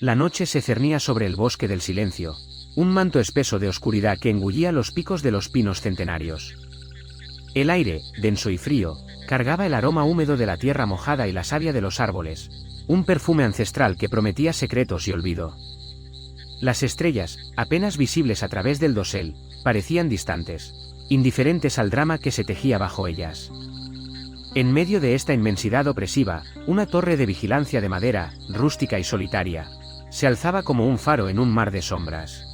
La noche se cernía sobre el bosque del silencio, un manto espeso de oscuridad que engullía los picos de los pinos centenarios. El aire, denso y frío, cargaba el aroma húmedo de la tierra mojada y la savia de los árboles, un perfume ancestral que prometía secretos y olvido. Las estrellas, apenas visibles a través del dosel, parecían distantes, indiferentes al drama que se tejía bajo ellas. En medio de esta inmensidad opresiva, una torre de vigilancia de madera, rústica y solitaria, se alzaba como un faro en un mar de sombras.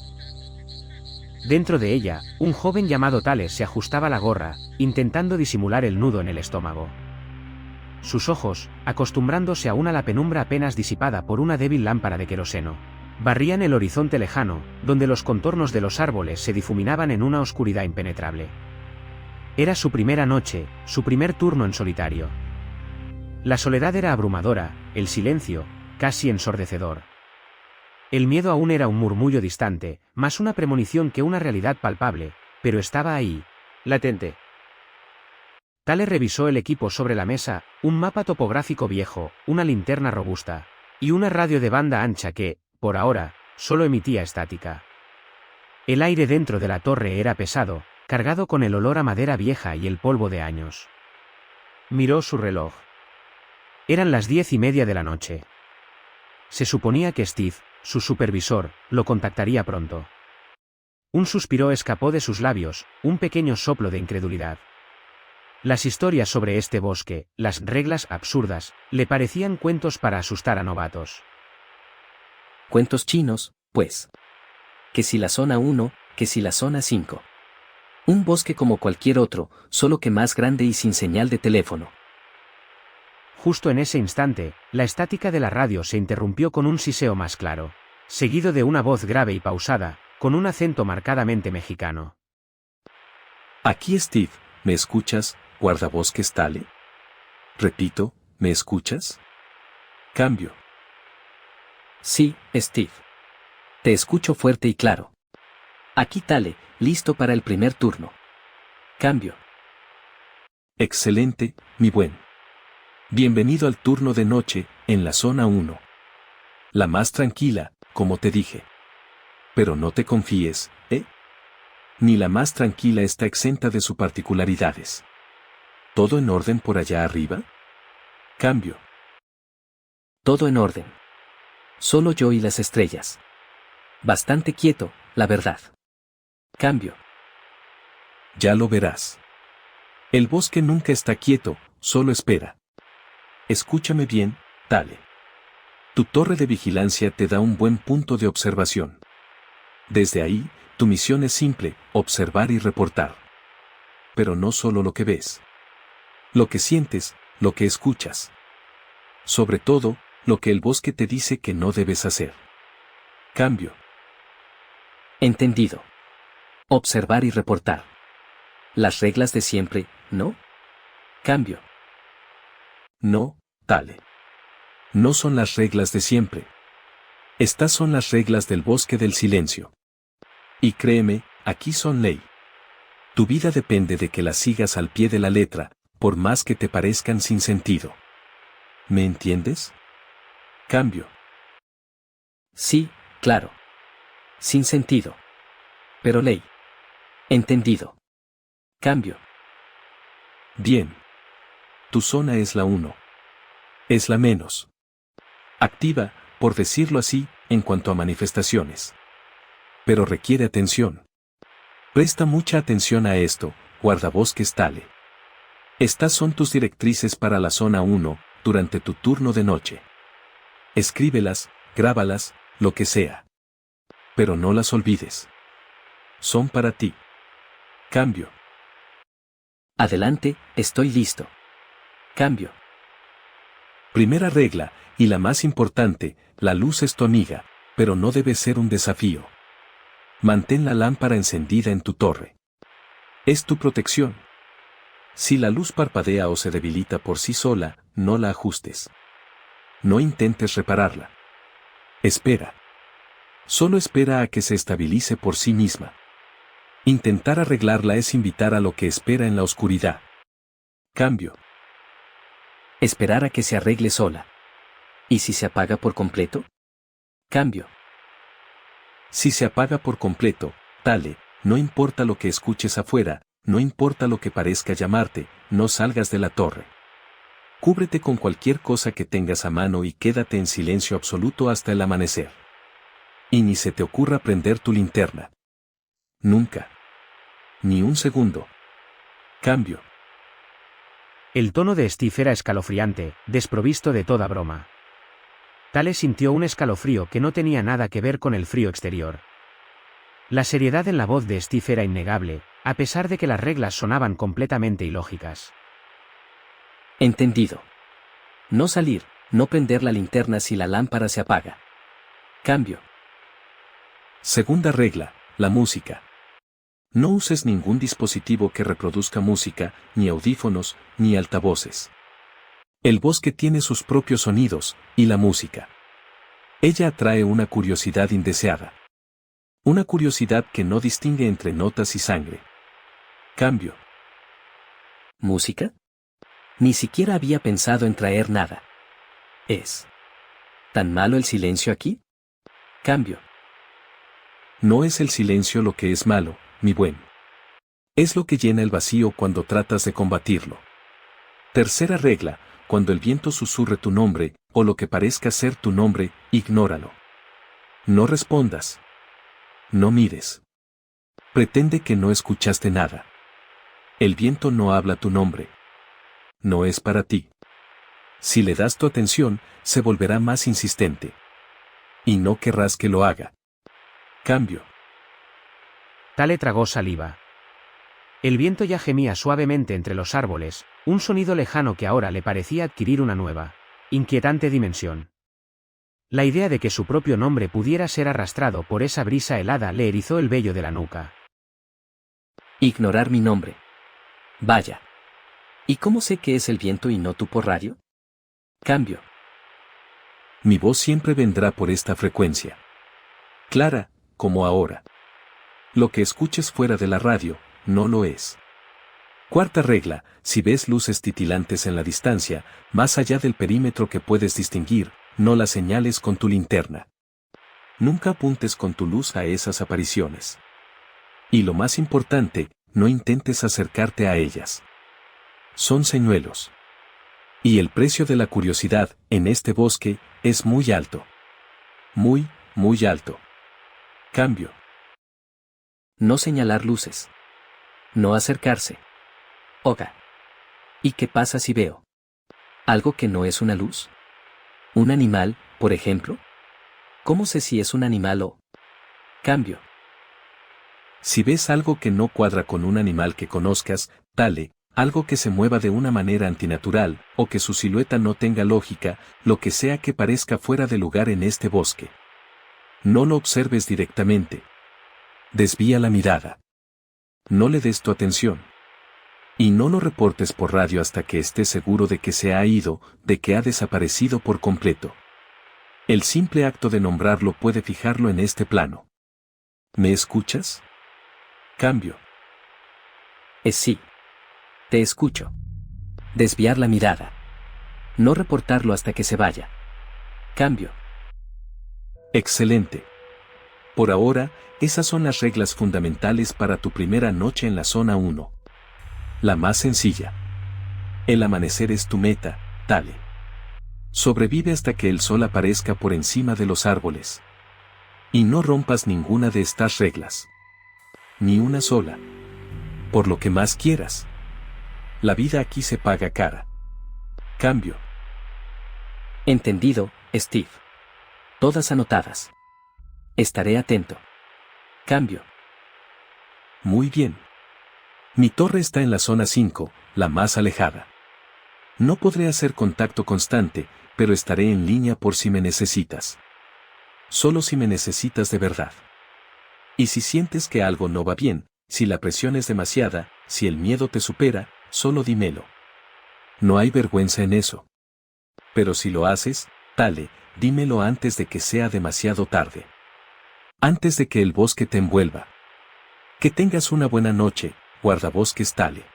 Dentro de ella, un joven llamado Thales se ajustaba la gorra, intentando disimular el nudo en el estómago. Sus ojos, acostumbrándose aún a la penumbra apenas disipada por una débil lámpara de queroseno, barrían el horizonte lejano, donde los contornos de los árboles se difuminaban en una oscuridad impenetrable. Era su primera noche, su primer turno en solitario. La soledad era abrumadora, el silencio, casi ensordecedor. El miedo aún era un murmullo distante, más una premonición que una realidad palpable, pero estaba ahí, latente. Thales revisó el equipo sobre la mesa, un mapa topográfico viejo, una linterna robusta, y una radio de banda ancha que, por ahora, solo emitía estática. El aire dentro de la torre era pesado, cargado con el olor a madera vieja y el polvo de años. Miró su reloj. Eran las 10:30 de la noche. Se suponía que Steve, su supervisor, lo contactaría pronto. Un suspiro escapó de sus labios, un pequeño soplo de incredulidad. Las historias sobre este bosque, las reglas absurdas, le parecían cuentos para asustar a novatos. Cuentos chinos, pues. Que si la zona 1, que si la zona 5. Un bosque como cualquier otro, solo que más grande y sin señal de teléfono. Justo en ese instante, la estática de la radio se interrumpió con un siseo más claro, seguido de una voz grave y pausada, con un acento marcadamente mexicano. Aquí Steve, ¿me escuchas, guardabosques Tale? Repito, ¿me escuchas? Cambio. Sí, Steve. Te escucho fuerte y claro. Aquí Tale, listo para el primer turno. Cambio. Excelente, mi buen. Bienvenido al turno de noche, en la zona 1. La más tranquila, como te dije. Pero no te confíes, ¿eh? Ni la más tranquila está exenta de sus particularidades. ¿Todo en orden por allá arriba? Cambio. Todo en orden. Solo yo y las estrellas. Bastante quieto, la verdad. Cambio. Ya lo verás. El bosque nunca está quieto, solo espera. Escúchame bien, Tale. Tu torre de vigilancia te da un buen punto de observación. Desde ahí, tu misión es simple, observar y reportar. Pero no solo lo que ves. Lo que sientes, lo que escuchas. Sobre todo, lo que el bosque te dice que no debes hacer. Cambio. Entendido. Observar y reportar. Las reglas de siempre, ¿no? Cambio. No, Tale. No son las reglas de siempre. Estas son las reglas del bosque del silencio. Y créeme, aquí son ley. Tu vida depende de que las sigas al pie de la letra, por más que te parezcan sin sentido. ¿Me entiendes? Cambio. Sí, claro. Sin sentido. Pero ley. Entendido. Cambio. Bien. Tu zona es la 1. Es la menos activa, por decirlo así, en cuanto a manifestaciones. Pero requiere atención. Presta mucha atención a esto, guardabosques Tale. Estas son tus directrices para la zona 1, durante tu turno de noche. Escríbelas, grábalas, lo que sea. Pero no las olvides. Son para ti. Cambio. Adelante, estoy listo. Cambio. Primera regla, y la más importante, la luz es tu amiga, pero no debe ser un desafío. Mantén la lámpara encendida en tu torre. Es tu protección. Si la luz parpadea o se debilita por sí sola, no la ajustes. No intentes repararla. Espera. Solo espera a que se estabilice por sí misma. Intentar arreglarla es invitar a lo que espera en la oscuridad. Cambio. Esperar a que se arregle sola. ¿Y si se apaga por completo? Cambio. Si se apaga por completo, Tale, no importa lo que escuches afuera, no importa lo que parezca llamarte, no salgas de la torre. Cúbrete con cualquier cosa que tengas a mano y quédate en silencio absoluto hasta el amanecer. Y ni se te ocurra prender tu linterna. Nunca. Ni un segundo. Cambio. El tono de Steve era escalofriante, desprovisto de toda broma. Tale sintió un escalofrío que no tenía nada que ver con el frío exterior. La seriedad en la voz de Steve era innegable, a pesar de que las reglas sonaban completamente ilógicas. Entendido. No salir, no prender la linterna si la lámpara se apaga. Cambio. Segunda regla, la música. No uses ningún dispositivo que reproduzca música, ni audífonos, ni altavoces. El bosque tiene sus propios sonidos, y la música. Ella atrae una curiosidad indeseada. Una curiosidad que no distingue entre notas y sangre. Cambio. ¿Música? Ni siquiera había pensado en traer nada. ¿Es tan malo el silencio aquí? Cambio. No es el silencio lo que es malo, mi buen. Es lo que llena el vacío cuando tratas de combatirlo. Tercera regla, cuando el viento susurre tu nombre, o lo que parezca ser tu nombre, ignóralo. No respondas. No mires. Pretende que no escuchaste nada. El viento no habla tu nombre. No es para ti. Si le das tu atención, se volverá más insistente. Y no querrás que lo haga. Cambio. Tale tragó saliva. El viento ya gemía suavemente entre los árboles, un sonido lejano que ahora le parecía adquirir una nueva, inquietante dimensión. La idea de que su propio nombre pudiera ser arrastrado por esa brisa helada le erizó el vello de la nuca. Ignorar mi nombre. Vaya. ¿Y cómo sé que es el viento y no tú por radio? Cambio. Mi voz siempre vendrá por esta frecuencia. Clara, como ahora. Lo que escuches fuera de la radio, no lo es. Cuarta regla, si ves luces titilantes en la distancia, más allá del perímetro que puedes distinguir, no las señales con tu linterna. Nunca apuntes con tu luz a esas apariciones. Y lo más importante, no intentes acercarte a ellas. Son señuelos. Y el precio de la curiosidad, en este bosque, es muy alto. Muy, muy alto. Cambio. No señalar luces. No acercarse. Oga. ¿Y qué pasa si veo algo que no es una luz? ¿Un animal, por ejemplo? ¿Cómo sé si es un animal o...? Cambio. Si ves algo que no cuadra con un animal que conozcas, Tale, algo que se mueva de una manera antinatural, o que su silueta no tenga lógica, lo que sea que parezca fuera de lugar en este bosque. No lo observes directamente. Desvía la mirada. No le des tu atención. Y no lo reportes por radio hasta que estés seguro de que se ha ido, de que ha desaparecido por completo. El simple acto de nombrarlo puede fijarlo en este plano. ¿Me escuchas? Cambio. Sí. Te escucho. Desviar la mirada. No reportarlo hasta que se vaya. Cambio. Excelente. Por ahora, esas son las reglas fundamentales para tu primera noche en la zona 1. La más sencilla. El amanecer es tu meta, Tale. Sobrevive hasta que el sol aparezca por encima de los árboles. Y no rompas ninguna de estas reglas. Ni una sola. Por lo que más quieras. La vida aquí se paga cara. Cambio. Entendido, Steve. Todas anotadas. Estaré atento. Cambio. Muy bien. Mi torre está en la zona 5, la más alejada. No podré hacer contacto constante, pero estaré en línea por si me necesitas. Solo si me necesitas de verdad. Y si sientes que algo no va bien, si la presión es demasiada, si el miedo te supera, solo dímelo. No hay vergüenza en eso. Pero si lo haces, Tale, dímelo antes de que sea demasiado tarde. Antes de que el bosque te envuelva. Que tengas una buena noche, guardabosques Tale.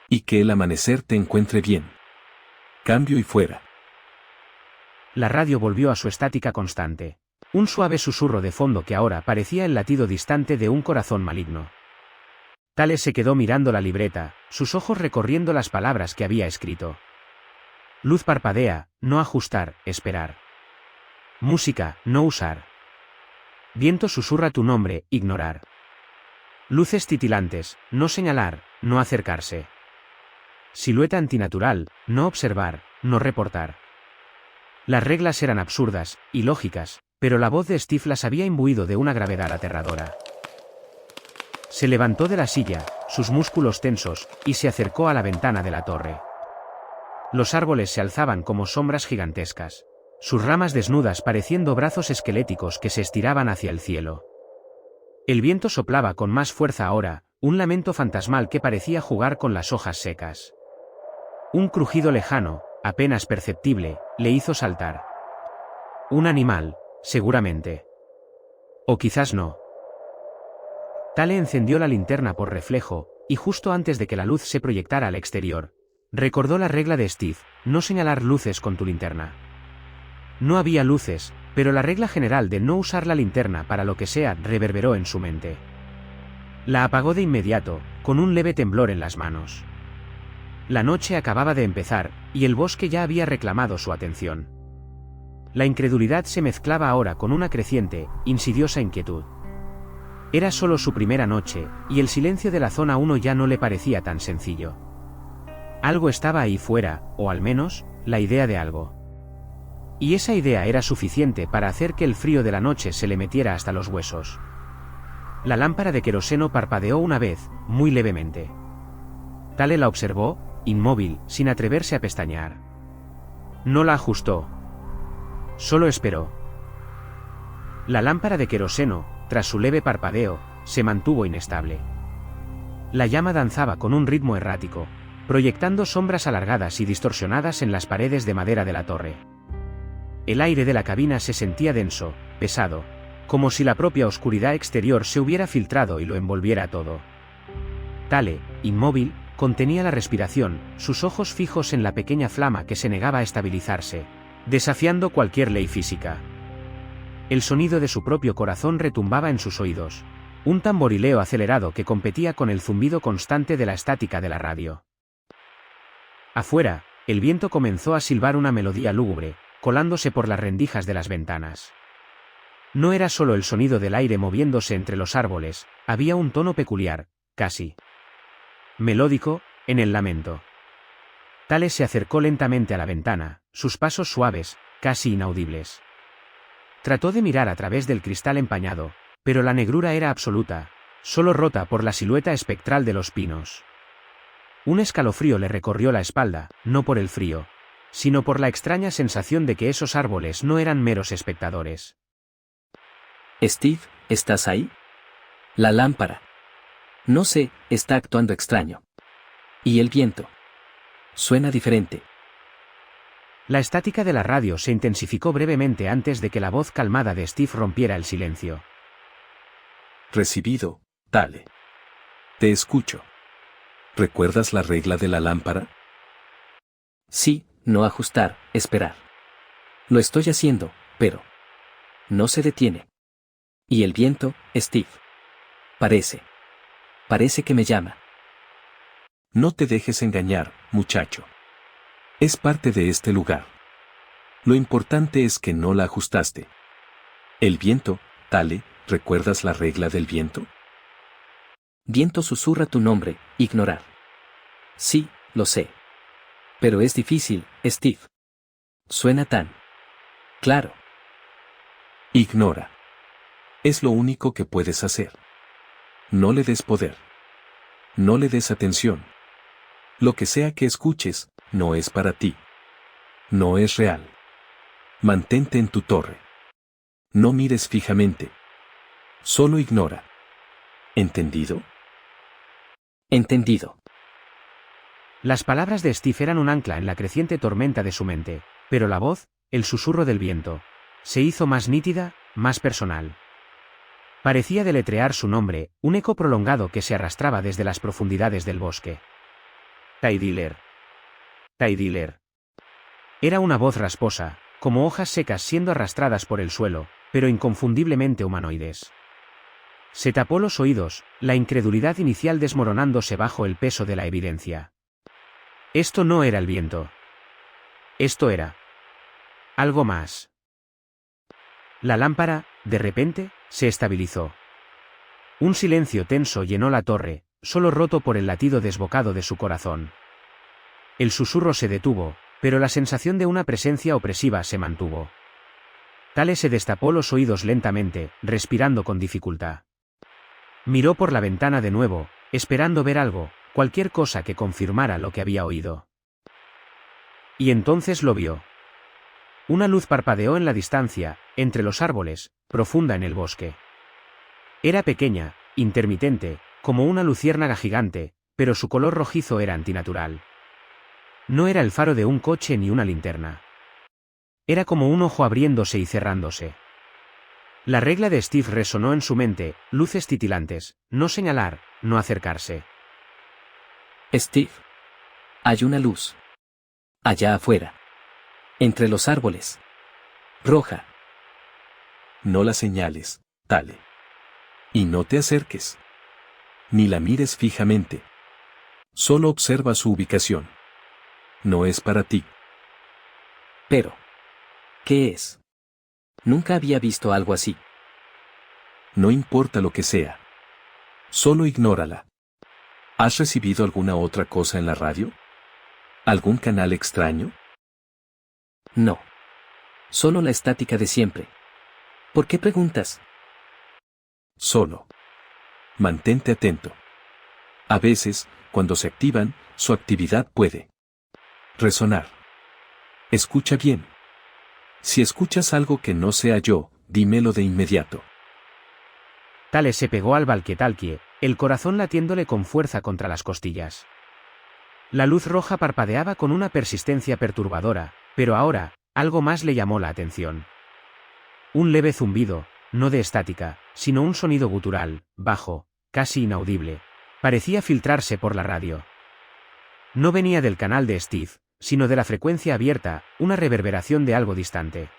Y que el amanecer te encuentre bien. Cambio y fuera. La radio volvió a su estática constante. Un suave susurro de fondo que ahora parecía el latido distante de un corazón maligno. Tale se quedó mirando la libreta, sus ojos recorriendo las palabras que había escrito. Luz parpadea, no ajustar, esperar. Música, no usar. Viento susurra tu nombre, ignorar. Luces titilantes, no señalar, no acercarse. Silueta antinatural, no observar, no reportar. Las reglas eran absurdas, ilógicas, pero la voz de Steve las había imbuido de una gravedad aterradora. Se levantó de la silla, sus músculos tensos, y se acercó a la ventana de la torre. Los árboles se alzaban como sombras gigantescas, sus ramas desnudas pareciendo brazos esqueléticos que se estiraban hacia el cielo. El viento soplaba con más fuerza ahora, un lamento fantasmal que parecía jugar con las hojas secas. Un crujido lejano, apenas perceptible, le hizo saltar. Un animal, seguramente. O quizás no. Tale encendió la linterna por reflejo, y justo antes de que la luz se proyectara al exterior, recordó la regla de Steve, no señalar luces con tu linterna. No había luces, pero la regla general de no usar la linterna para lo que sea reverberó en su mente. La apagó de inmediato, con un leve temblor en las manos. La noche acababa de empezar, y el bosque ya había reclamado su atención. La incredulidad se mezclaba ahora con una creciente, insidiosa inquietud. Era solo su primera noche, y el silencio de la zona 1 ya no le parecía tan sencillo. Algo estaba ahí fuera, o al menos, la idea de algo. Y esa idea era suficiente para hacer que el frío de la noche se le metiera hasta los huesos. La lámpara de queroseno parpadeó una vez, muy levemente. Tale la observó, inmóvil, sin atreverse a pestañear. No la ajustó. Solo esperó. La lámpara de queroseno, tras su leve parpadeo, se mantuvo inestable. La llama danzaba con un ritmo errático, proyectando sombras alargadas y distorsionadas en las paredes de madera de la torre. El aire de la cabina se sentía denso, pesado, como si la propia oscuridad exterior se hubiera filtrado y lo envolviera todo. Tale, inmóvil, contenía la respiración, sus ojos fijos en la pequeña flama que se negaba a estabilizarse, desafiando cualquier ley física. El sonido de su propio corazón retumbaba en sus oídos, un tamborileo acelerado que competía con el zumbido constante de la estática de la radio. Afuera, el viento comenzó a silbar una melodía lúgubre, colándose por las rendijas de las ventanas. No era solo el sonido del aire moviéndose entre los árboles, había un tono peculiar, casi melódico, en el lamento. Tale se acercó lentamente a la ventana, sus pasos suaves, casi inaudibles. Trató de mirar a través del cristal empañado, pero la negrura era absoluta, solo rota por la silueta espectral de los pinos. Un escalofrío le recorrió la espalda, no por el frío, sino por la extraña sensación de que esos árboles no eran meros espectadores. Steve, ¿estás ahí? La lámpara. No sé, está actuando extraño. ¿Y el viento? Suena diferente. La estática de la radio se intensificó brevemente antes de que la voz calmada de Steve rompiera el silencio. Recibido, Tale. Te escucho. ¿Recuerdas la regla de la lámpara? Sí, no ajustar, esperar. Lo estoy haciendo, pero no se detiene. ¿Y el viento, Steve? Parece que me llama. No te dejes engañar, muchacho. Es parte de este lugar. Lo importante es que no la ajustaste. El viento, Tale, ¿recuerdas la regla del viento? Viento susurra tu nombre, ignorar. Sí, lo sé. Pero es difícil, Steve. Suena tan claro. Ignora. Es lo único que puedes hacer. No le des poder. No le des atención. Lo que sea que escuches, no es para ti. No es real. Mantente en tu torre. No mires fijamente. Solo ignora. ¿Entendido? Entendido. Las palabras de Steve eran un ancla en la creciente tormenta de su mente, pero la voz, el susurro del viento, se hizo más nítida, más personal. Parecía deletrear su nombre, un eco prolongado que se arrastraba desde las profundidades del bosque. Ty-Diller. Ty-Diller. Era una voz rasposa, como hojas secas siendo arrastradas por el suelo, pero inconfundiblemente humanoides. Se tapó los oídos, la incredulidad inicial desmoronándose bajo el peso de la evidencia. Esto no era el viento. Esto era algo más. La lámpara, de repente, se estabilizó. Un silencio tenso llenó la torre, solo roto por el latido desbocado de su corazón. El susurro se detuvo, pero la sensación de una presencia opresiva se mantuvo. Tale se destapó los oídos lentamente, respirando con dificultad. Miró por la ventana de nuevo, esperando ver algo, cualquier cosa que confirmara lo que había oído. Y entonces lo vio. Una luz parpadeó en la distancia, entre los árboles, profunda en el bosque. Era pequeña, intermitente, como una luciérnaga gigante, pero su color rojizo era antinatural. No era el faro de un coche ni una linterna. Era como un ojo abriéndose y cerrándose. La regla de Steve resonó en su mente, luces titilantes, no señalar, no acercarse. Steve. Hay una luz. Allá afuera. Entre los árboles. Roja. No la señales, Tale. Y no te acerques. Ni la mires fijamente. Solo observa su ubicación. No es para ti. Pero, ¿qué es? Nunca había visto algo así. No importa lo que sea. Solo ignórala. ¿Has recibido alguna otra cosa en la radio? ¿Algún canal extraño? No. Solo la estática de siempre. ¿Por qué preguntas? Solo. Mantente atento. A veces, cuando se activan, su actividad puede resonar. Escucha bien. Si escuchas algo que no sea yo, dímelo de inmediato. Tale se pegó al valquetalquie, el corazón latiéndole con fuerza contra las costillas. La luz roja parpadeaba con una persistencia perturbadora, pero ahora, algo más le llamó la atención. Un leve zumbido, no de estática, sino un sonido gutural, bajo, casi inaudible. Parecía filtrarse por la radio. No venía del canal de Steve, sino de la frecuencia abierta, una reverberación de algo distante.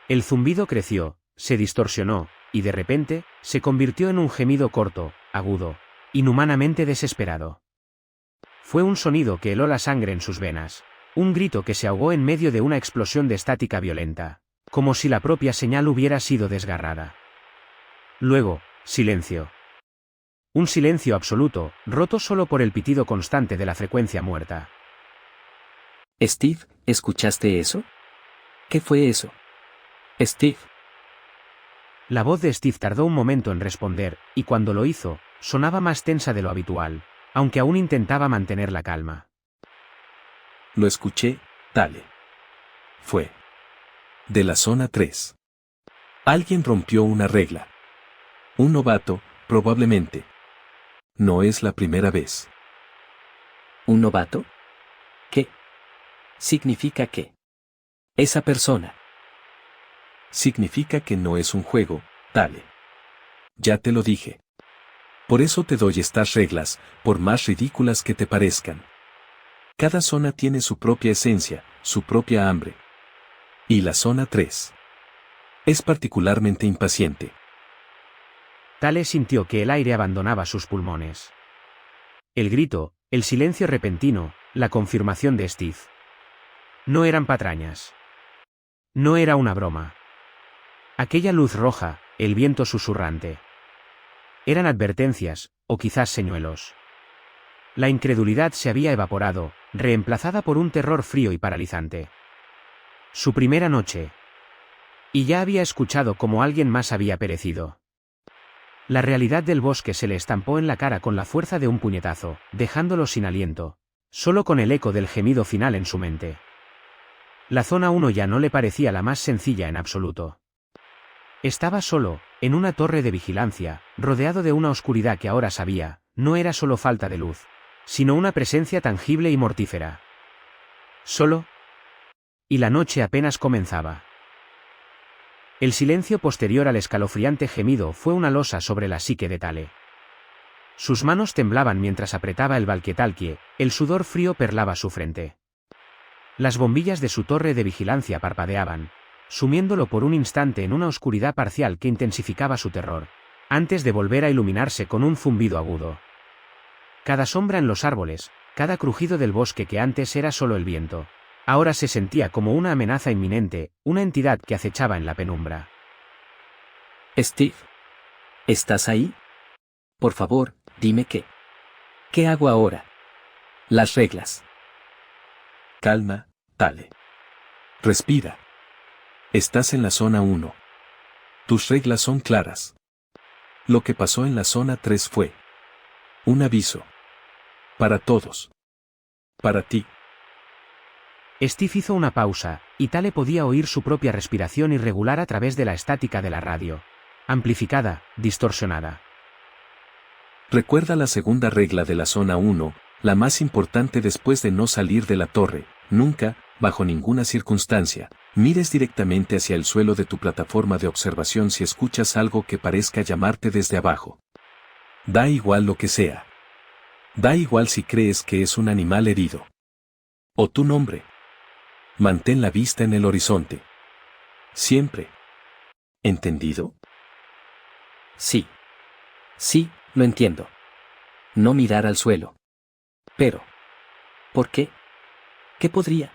El zumbido creció, se distorsionó, y de repente, se convirtió en un gemido corto, agudo, inhumanamente desesperado. Fue un sonido que heló la sangre en sus venas, un grito que se ahogó en medio de una explosión de estática violenta, como si la propia señal hubiera sido desgarrada. Luego, silencio. Un silencio absoluto, roto solo por el pitido constante de la frecuencia muerta. Steve, ¿escuchaste eso? ¿Qué fue eso? Steve. La voz de Steve tardó un momento en responder, y cuando lo hizo, sonaba más tensa de lo habitual, aunque aún intentaba mantener la calma. Lo escuché, Tale. Fue de la zona 3. Alguien rompió una regla. Un novato, probablemente. No es la primera vez. ¿Un novato? ¿Qué significa que esa persona? Significa que no es un juego, Tale. Ya te lo dije. Por eso te doy estas reglas, por más ridículas que te parezcan. Cada zona tiene su propia esencia, su propia hambre. Y la zona 3 es particularmente impaciente. Tale sintió que el aire abandonaba sus pulmones. El grito, el silencio repentino, la confirmación de Steve. No eran patrañas. No era una broma. Aquella luz roja, el viento susurrante. Eran advertencias, o quizás señuelos. La incredulidad se había evaporado, reemplazada por un terror frío y paralizante. Su primera noche. Y ya había escuchado cómo alguien más había perecido. La realidad del bosque se le estampó en la cara con la fuerza de un puñetazo, dejándolo sin aliento, solo con el eco del gemido final en su mente. La zona 1 ya no le parecía la más sencilla en absoluto. Estaba solo, en una torre de vigilancia, rodeado de una oscuridad que ahora sabía, no era solo falta de luz, sino una presencia tangible y mortífera. Solo. Y la noche apenas comenzaba. El silencio posterior al escalofriante gemido fue una losa sobre la psique de Tale. Sus manos temblaban mientras apretaba el valquetalquie, el sudor frío perlaba su frente. Las bombillas de su torre de vigilancia parpadeaban, sumiéndolo por un instante en una oscuridad parcial que intensificaba su terror, antes de volver a iluminarse con un zumbido agudo. Cada sombra en los árboles, cada crujido del bosque que antes era solo el viento, ahora se sentía como una amenaza inminente, una entidad que acechaba en la penumbra. Steve, ¿estás ahí? Por favor, dime qué. ¿Qué hago ahora? Las reglas. Calma, Tale. Respira. Estás en la zona 1. Tus reglas son claras. Lo que pasó en la zona 3 fue un aviso. Para todos. Para ti. Steve hizo una pausa, y Tale podía oír su propia respiración irregular a través de la estática de la radio. Amplificada, distorsionada. Recuerda la segunda regla de la zona 1, la más importante después de no salir de la torre. Nunca, bajo ninguna circunstancia, mires directamente hacia el suelo de tu plataforma de observación si escuchas algo que parezca llamarte desde abajo. Da igual lo que sea. Da igual si crees que es un animal herido. O tu nombre. Mantén la vista en el horizonte. Siempre. ¿Entendido? Sí. Sí, lo entiendo. No mirar al suelo. Pero, ¿por qué? ¿Qué podría?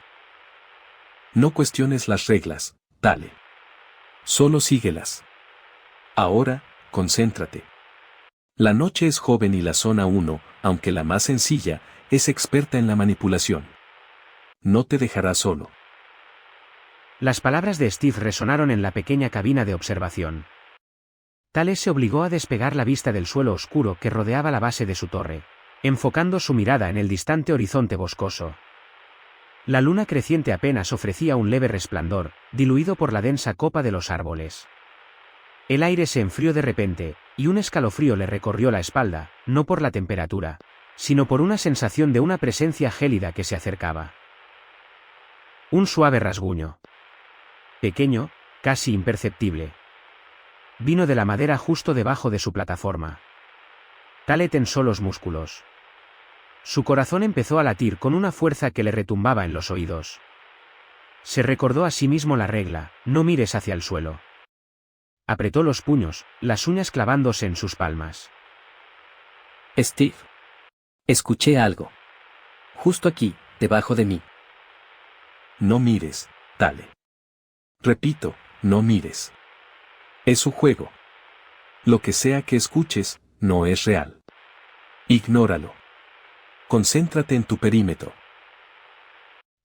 No cuestiones las reglas, Tale. Solo síguelas. Ahora, concéntrate. La noche es joven y la zona 1, aunque la más sencilla, es experta en la manipulación. No te dejará solo. Las palabras de Steve resonaron en la pequeña cabina de observación. Tale se obligó a despegar la vista del suelo oscuro que rodeaba la base de su torre, enfocando su mirada en el distante horizonte boscoso. La luna creciente apenas ofrecía un leve resplandor, diluido por la densa copa de los árboles. El aire se enfrió de repente, y un escalofrío le recorrió la espalda, no por la temperatura, sino por una sensación de una presencia gélida que se acercaba. Un suave rasguño. Pequeño, casi imperceptible. Vino de la madera justo debajo de su plataforma. Tale tensó los músculos. Su corazón empezó a latir con una fuerza que le retumbaba en los oídos. Se recordó a sí mismo la regla, no mires hacia el suelo. Apretó los puños, las uñas clavándose en sus palmas. Steve. Escuché algo. Justo aquí, debajo de mí. No mires, Tale. Repito, no mires. Es su juego. Lo que sea que escuches, no es real. Ignóralo. Concéntrate en tu perímetro.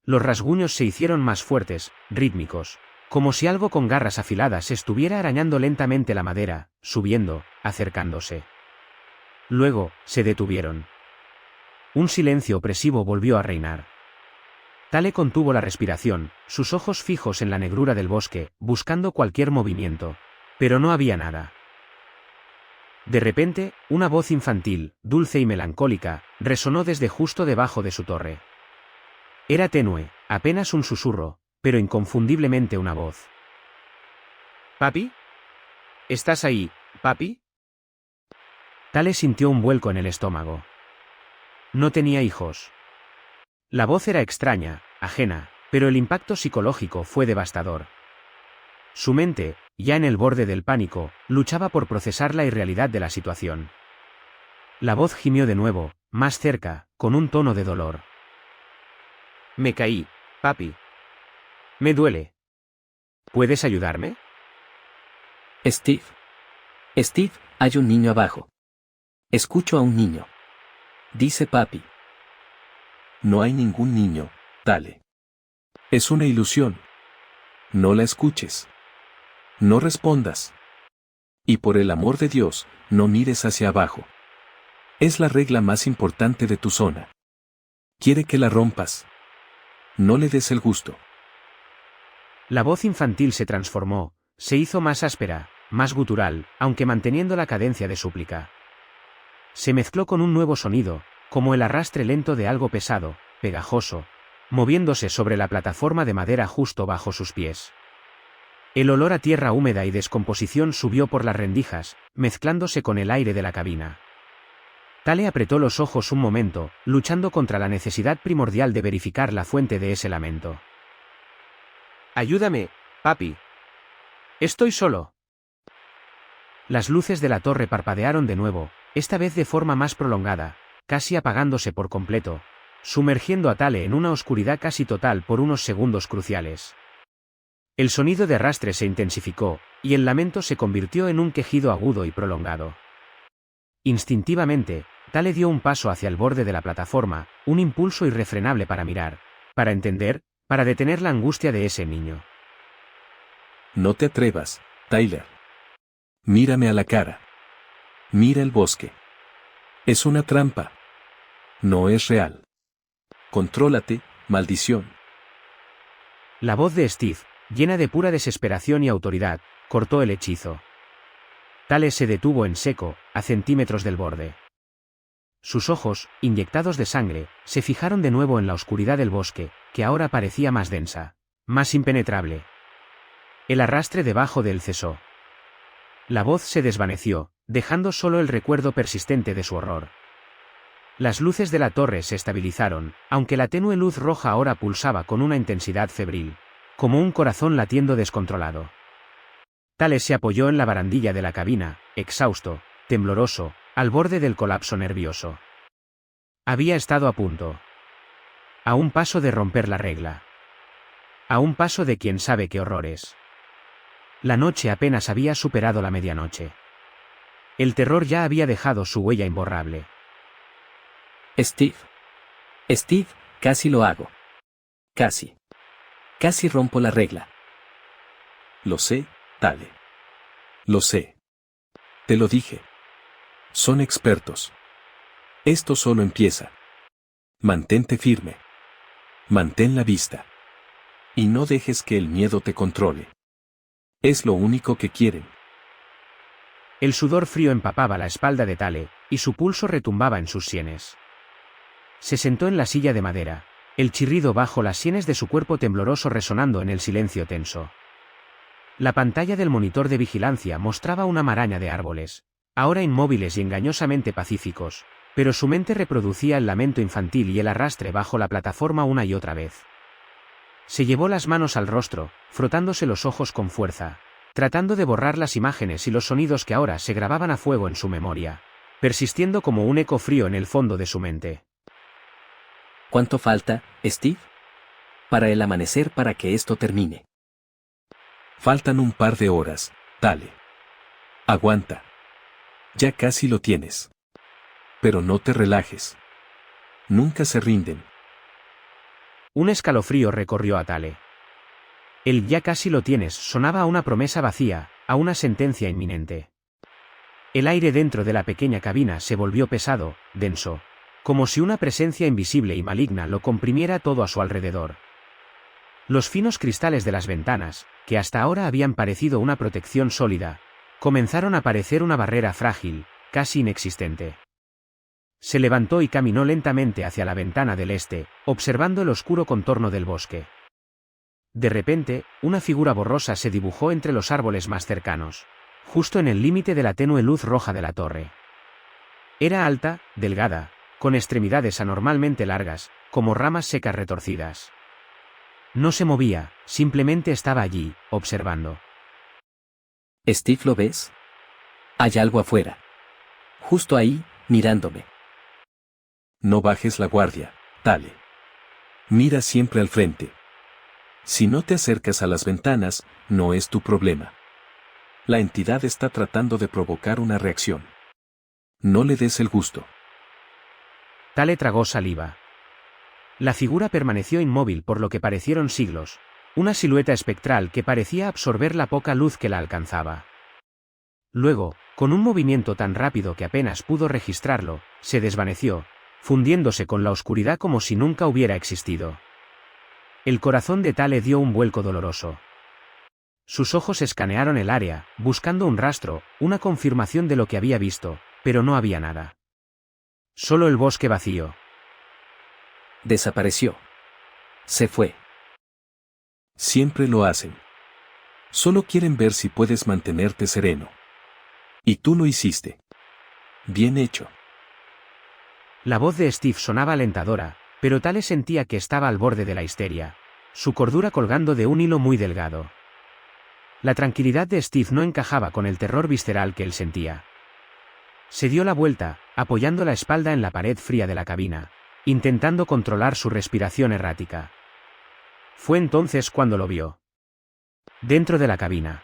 Los rasguños se hicieron más fuertes, rítmicos, como si algo con garras afiladas estuviera arañando lentamente la madera, subiendo, acercándose. Luego, se detuvieron. Un silencio opresivo volvió a reinar. Tale contuvo la respiración, sus ojos fijos en la negrura del bosque, buscando cualquier movimiento. Pero no había nada. De repente, una voz infantil, dulce y melancólica, resonó desde justo debajo de su torre. Era tenue, apenas un susurro, pero inconfundiblemente una voz. ¿Papi? ¿Estás ahí, papi? Tale sintió un vuelco en el estómago. No tenía hijos. La voz era extraña, ajena, pero el impacto psicológico fue devastador. Su mente, ya en el borde del pánico, luchaba por procesar la irrealidad de la situación. La voz gimió de nuevo, más cerca, con un tono de dolor. Me caí, papi. Me duele. ¿Puedes ayudarme? Steve. Steve, hay un niño abajo. Escucho a un niño. Dice papi. No hay ningún niño, Tale. Es una ilusión. No la escuches. No respondas. Y por el amor de Dios, no mires hacia abajo. Es la regla más importante de tu zona. Quiere que la rompas. No le des el gusto. La voz infantil se transformó, se hizo más áspera, más gutural, aunque manteniendo la cadencia de súplica. Se mezcló con un nuevo sonido, como el arrastre lento de algo pesado, pegajoso, moviéndose sobre la plataforma de madera justo bajo sus pies. El olor a tierra húmeda y descomposición subió por las rendijas, mezclándose con el aire de la cabina. Tale apretó los ojos un momento, luchando contra la necesidad primordial de verificar la fuente de ese lamento. Ayúdame, Papi. Estoy solo. Las luces de la torre parpadearon de nuevo, esta vez de forma más prolongada, casi apagándose por completo, sumergiendo a Tale en una oscuridad casi total por unos segundos cruciales. El sonido de arrastre se intensificó, y el lamento se convirtió en un quejido agudo y prolongado. Instintivamente, Tale dio un paso hacia el borde de la plataforma, un impulso irrefrenable para mirar, para entender, para detener la angustia de ese niño. No te atrevas, Tyler. Mírame a la cara. Mira el bosque. Es una trampa. No es real. Contrólate, maldición. La voz de Steve, llena de pura desesperación y autoridad, cortó el hechizo. Tale se detuvo en seco, a centímetros del borde. Sus ojos, inyectados de sangre, se fijaron de nuevo en la oscuridad del bosque, que ahora parecía más densa, más impenetrable. El arrastre debajo de él cesó. La voz se desvaneció, dejando solo el recuerdo persistente de su horror. Las luces de la torre se estabilizaron, aunque la tenue luz roja ahora pulsaba con una intensidad febril, como un corazón latiendo descontrolado. Tale se apoyó en la barandilla de la cabina, exhausto, tembloroso, al borde del colapso nervioso. Había estado a punto. A un paso de romper la regla. A un paso de quién sabe qué horrores. La noche apenas había superado la medianoche. El terror ya había dejado su huella imborrable. Steve. Steve, casi lo hago. Casi. Casi rompo la regla. Lo sé, Tale. Lo sé. Te lo dije. Son expertos. Esto solo empieza. Mantente firme. Mantén la vista. Y no dejes que el miedo te controle. Es lo único que quieren. El sudor frío empapaba la espalda de Tale, y su pulso retumbaba en sus sienes. Se sentó en la silla de madera, el chirrido bajo las sienes de su cuerpo tembloroso resonando en el silencio tenso. La pantalla del monitor de vigilancia mostraba una maraña de árboles, ahora inmóviles y engañosamente pacíficos, pero su mente reproducía el lamento infantil y el arrastre bajo la plataforma una y otra vez. Se llevó las manos al rostro, frotándose los ojos con fuerza, tratando de borrar las imágenes y los sonidos que ahora se grababan a fuego en su memoria, persistiendo como un eco frío en el fondo de su mente. ¿Cuánto falta, Steve? Para el amanecer para que esto termine. Faltan un par de horas, Tale. Aguanta. Ya casi lo tienes. Pero no te relajes. Nunca se rinden. Un escalofrío recorrió a Tale. El ya casi lo tienes sonaba a una promesa vacía, a una sentencia inminente. El aire dentro de la pequeña cabina se volvió pesado, denso, como si una presencia invisible y maligna lo comprimiera todo a su alrededor. Los finos cristales de las ventanas, que hasta ahora habían parecido una protección sólida, comenzaron a parecer una barrera frágil, casi inexistente. Se levantó y caminó lentamente hacia la ventana del este, observando el oscuro contorno del bosque. De repente, una figura borrosa se dibujó entre los árboles más cercanos, justo en el límite de la tenue luz roja de la torre. Era alta, delgada, con extremidades anormalmente largas, como ramas secas retorcidas. No se movía, simplemente estaba allí, observando. Steve, ¿lo ves? Hay algo afuera. Justo ahí, mirándome. No bajes la guardia, Tale. Mira siempre al frente. Si no te acercas a las ventanas, no es tu problema. La entidad está tratando de provocar una reacción. No le des el gusto. Tale tragó saliva. La figura permaneció inmóvil por lo que parecieron siglos, una silueta espectral que parecía absorber la poca luz que la alcanzaba. Luego, con un movimiento tan rápido que apenas pudo registrarlo, se desvaneció, fundiéndose con la oscuridad como si nunca hubiera existido. El corazón de Tale dio un vuelco doloroso. Sus ojos escanearon el área, buscando un rastro, una confirmación de lo que había visto, pero no había nada. Solo el bosque vacío. Desapareció. Se fue. Siempre lo hacen. Solo quieren ver si puedes mantenerte sereno. Y tú lo hiciste. Bien hecho. La voz de Steve sonaba alentadora, pero Tale sentía que estaba al borde de la histeria, su cordura colgando de un hilo muy delgado. La tranquilidad de Steve no encajaba con el terror visceral que él sentía. Se dio la vuelta, apoyando la espalda en la pared fría de la cabina, intentando controlar su respiración errática. Fue entonces cuando lo vio. Dentro de la cabina.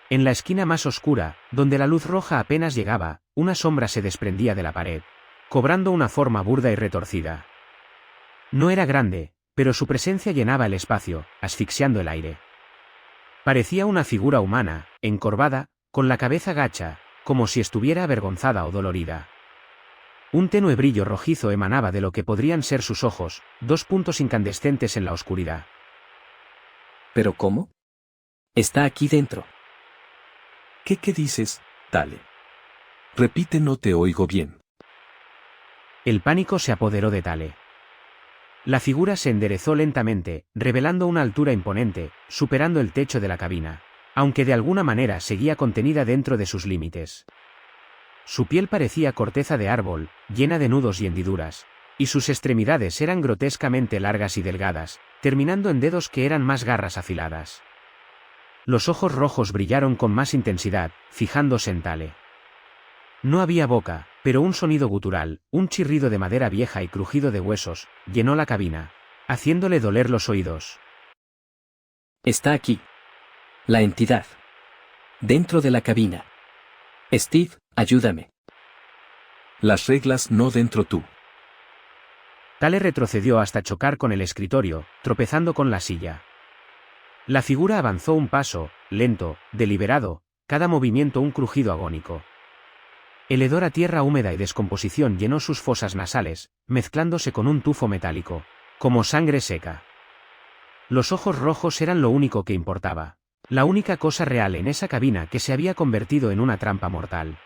En la esquina más oscura, donde la luz roja apenas llegaba, una sombra se desprendía de la pared, cobrando una forma burda y retorcida. No era grande, pero su presencia llenaba el espacio, asfixiando el aire. Parecía una figura humana, encorvada, con la cabeza gacha, como si estuviera avergonzada o dolorida. Un tenue brillo rojizo emanaba de lo que podrían ser sus ojos, dos puntos incandescentes en la oscuridad. ¿Pero cómo? Está aquí dentro. ¿Qué dices, Tale? Repite, no te oigo bien. El pánico se apoderó de Tale. La figura se enderezó lentamente, revelando una altura imponente, superando el techo de la cabina, aunque de alguna manera seguía contenida dentro de sus límites. Su piel parecía corteza de árbol, llena de nudos y hendiduras, y sus extremidades eran grotescamente largas y delgadas, terminando en dedos que eran más garras afiladas. Los ojos rojos brillaron con más intensidad, fijándose en Tale. No había boca, pero un sonido gutural, un chirrido de madera vieja y crujido de huesos, llenó la cabina, haciéndole doler los oídos. Está aquí. La entidad. Dentro de la cabina. Steve, ayúdame. Las reglas no dentro tú. Tale retrocedió hasta chocar con el escritorio, tropezando con la silla. La figura avanzó un paso, lento, deliberado, cada movimiento un crujido agónico. El hedor a tierra húmeda y descomposición llenó sus fosas nasales, mezclándose con un tufo metálico, como sangre seca. Los ojos rojos eran lo único que importaba, la única cosa real en esa cabina que se había convertido en una trampa mortal.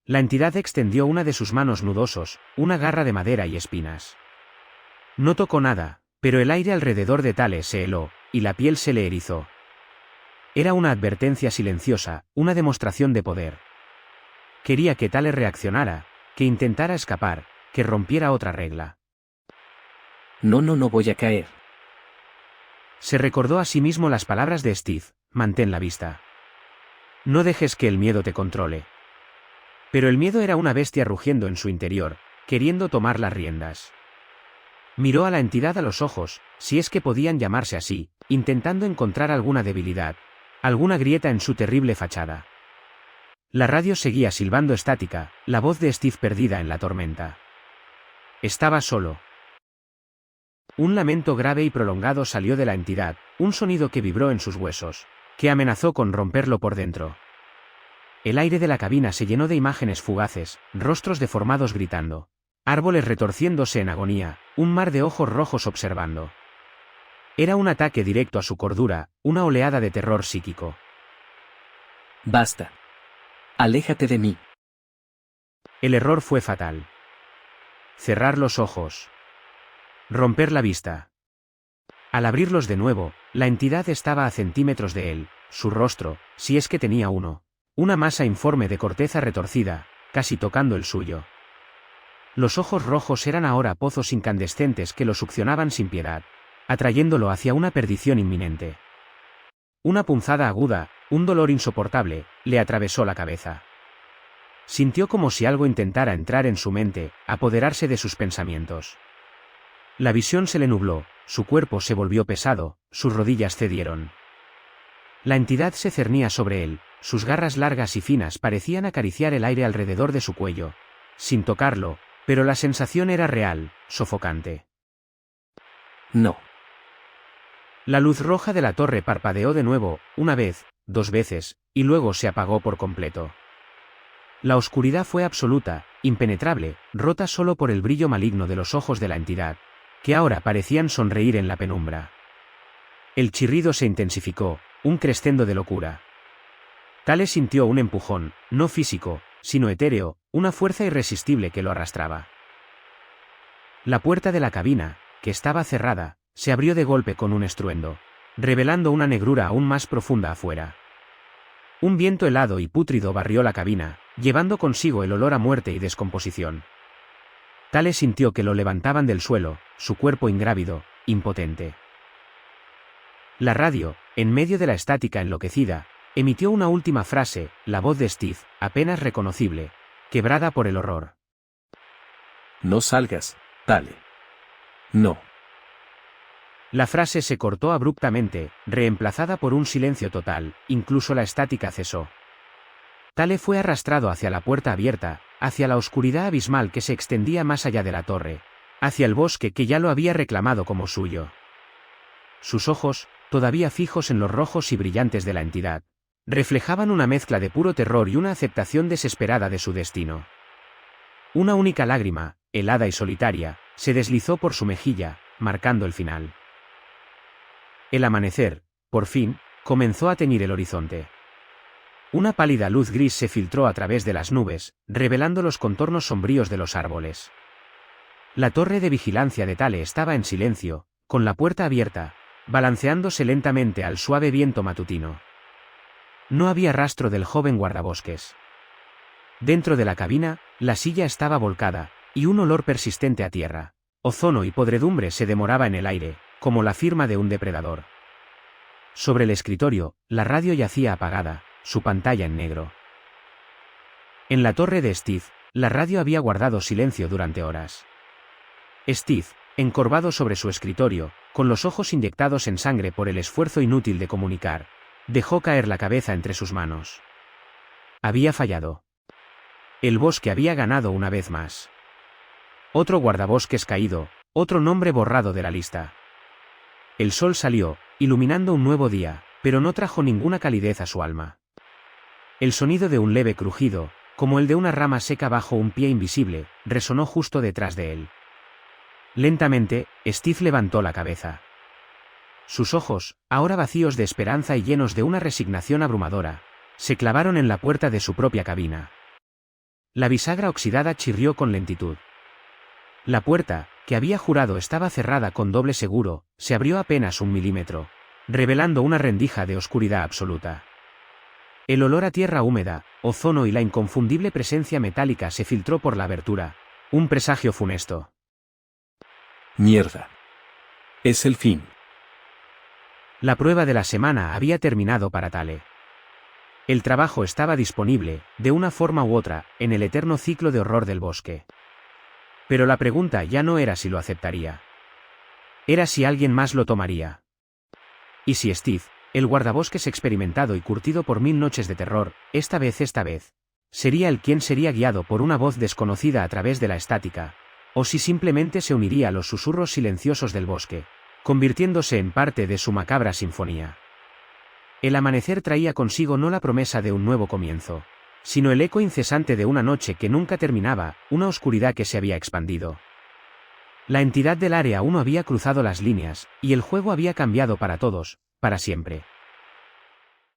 La entidad extendió una de sus manos nudosos, una garra de madera y espinas. No tocó nada, pero el aire alrededor de Tale se heló, y la piel se le erizó. Era una advertencia silenciosa, una demostración de poder. Quería que Tale reaccionara, que intentara escapar, que rompiera otra regla. No voy a caer. Se recordó a sí mismo las palabras de Steve, mantén la vista. No dejes que el miedo te controle. Pero el miedo era una bestia rugiendo en su interior, queriendo tomar las riendas. Miró a la entidad a los ojos, si es que podían llamarse así, intentando encontrar alguna debilidad, alguna grieta en su terrible fachada. La radio seguía silbando estática, la voz de Steve perdida en la tormenta. Estaba solo. Un lamento grave y prolongado salió de la entidad, un sonido que vibró en sus huesos, que amenazó con romperlo por dentro. El aire de la cabina se llenó de imágenes fugaces, rostros deformados gritando, árboles retorciéndose en agonía, un mar de ojos rojos observando. Era un ataque directo a su cordura, una oleada de terror psíquico. Basta. Aléjate de mí. El error fue fatal. Cerrar los ojos. Romper la vista. Al abrirlos de nuevo, la entidad estaba a centímetros de él, su rostro, si es que tenía uno, una masa informe de corteza retorcida, casi tocando el suyo. Los ojos rojos eran ahora pozos incandescentes que lo succionaban sin piedad, atrayéndolo hacia una perdición inminente. Una punzada aguda, un dolor insoportable, le atravesó la cabeza. Sintió como si algo intentara entrar en su mente, apoderarse de sus pensamientos. La visión se le nubló, su cuerpo se volvió pesado, sus rodillas cedieron. La entidad se cernía sobre él, sus garras largas y finas parecían acariciar el aire alrededor de su cuello, sin tocarlo, pero la sensación era real, sofocante. No. La luz roja de la torre parpadeó de nuevo, una vez, dos veces, y luego se apagó por completo. La oscuridad fue absoluta, impenetrable, rota solo por el brillo maligno de los ojos de la entidad, que ahora parecían sonreír en la penumbra. El chirrido se intensificó, un crescendo de locura. Tale sintió un empujón, no físico, sino etéreo, una fuerza irresistible que lo arrastraba. La puerta de la cabina, que estaba cerrada, se abrió de golpe con un estruendo, revelando una negrura aún más profunda afuera. Un viento helado y pútrido barrió la cabina, llevando consigo el olor a muerte y descomposición. Tale sintió que lo levantaban del suelo, su cuerpo ingrávido, impotente. La radio, En medio de la estática enloquecida, emitió una última frase, la voz de Steve, apenas reconocible, quebrada por el horror. No salgas, Tale. No. La frase se cortó abruptamente, reemplazada por un silencio total, incluso la estática cesó. Tale fue arrastrado hacia la puerta abierta, hacia la oscuridad abismal que se extendía más allá de la torre, hacia el bosque que ya lo había reclamado como suyo. Sus ojos, todavía fijos en los rojos y brillantes de la entidad, reflejaban una mezcla de puro terror y una aceptación desesperada de su destino. Una única lágrima, helada y solitaria, se deslizó por su mejilla, marcando el final. El amanecer, por fin, comenzó a teñir el horizonte. Una pálida luz gris se filtró a través de las nubes, revelando los contornos sombríos de los árboles. La torre de vigilancia de Tale estaba en silencio, con la puerta abierta, balanceándose lentamente al suave viento matutino. No había rastro del joven guardabosques. Dentro de la cabina, la silla estaba volcada, y un olor persistente a tierra, ozono y podredumbre se demoraba en el aire, como la firma de un depredador. Sobre el escritorio, la radio yacía apagada, su pantalla en negro. En la torre de Steve, la radio había guardado silencio durante horas. Steve, encorvado sobre su escritorio, con los ojos inyectados en sangre por el esfuerzo inútil de comunicar, dejó caer la cabeza entre sus manos. Había fallado. El bosque había ganado una vez más. Otro guardabosques caído, otro nombre borrado de la lista. El sol salió, iluminando un nuevo día, pero no trajo ninguna calidez a su alma. El sonido de un leve crujido, como el de una rama seca bajo un pie invisible, resonó justo detrás de él. Lentamente, Steve levantó la cabeza. Sus ojos, ahora vacíos de esperanza y llenos de una resignación abrumadora, se clavaron en la puerta de su propia cabina. La bisagra oxidada chirrió con lentitud. La puerta, que había jurado estaba cerrada con doble seguro, se abrió apenas 1 milímetro, revelando una rendija de oscuridad absoluta. El olor a tierra húmeda, ozono y la inconfundible presencia metálica se filtró por la abertura, un presagio funesto. Mierda. Es el fin. La prueba de la semana había terminado para Tale. El trabajo estaba disponible, de una forma u otra, en el eterno ciclo de horror del bosque. Pero la pregunta ya no era si lo aceptaría. Era si alguien más lo tomaría. Y si Steve, el guardabosques experimentado y curtido por 1000 noches de terror, esta vez, sería el quien sería guiado por una voz desconocida a través de la estática, o si simplemente se uniría a los susurros silenciosos del bosque, convirtiéndose en parte de su macabra sinfonía. El amanecer traía consigo no la promesa de un nuevo comienzo, sino el eco incesante de una noche que nunca terminaba, una oscuridad que se había expandido. La entidad del área 1 había cruzado las líneas, y el juego había cambiado para todos, para siempre.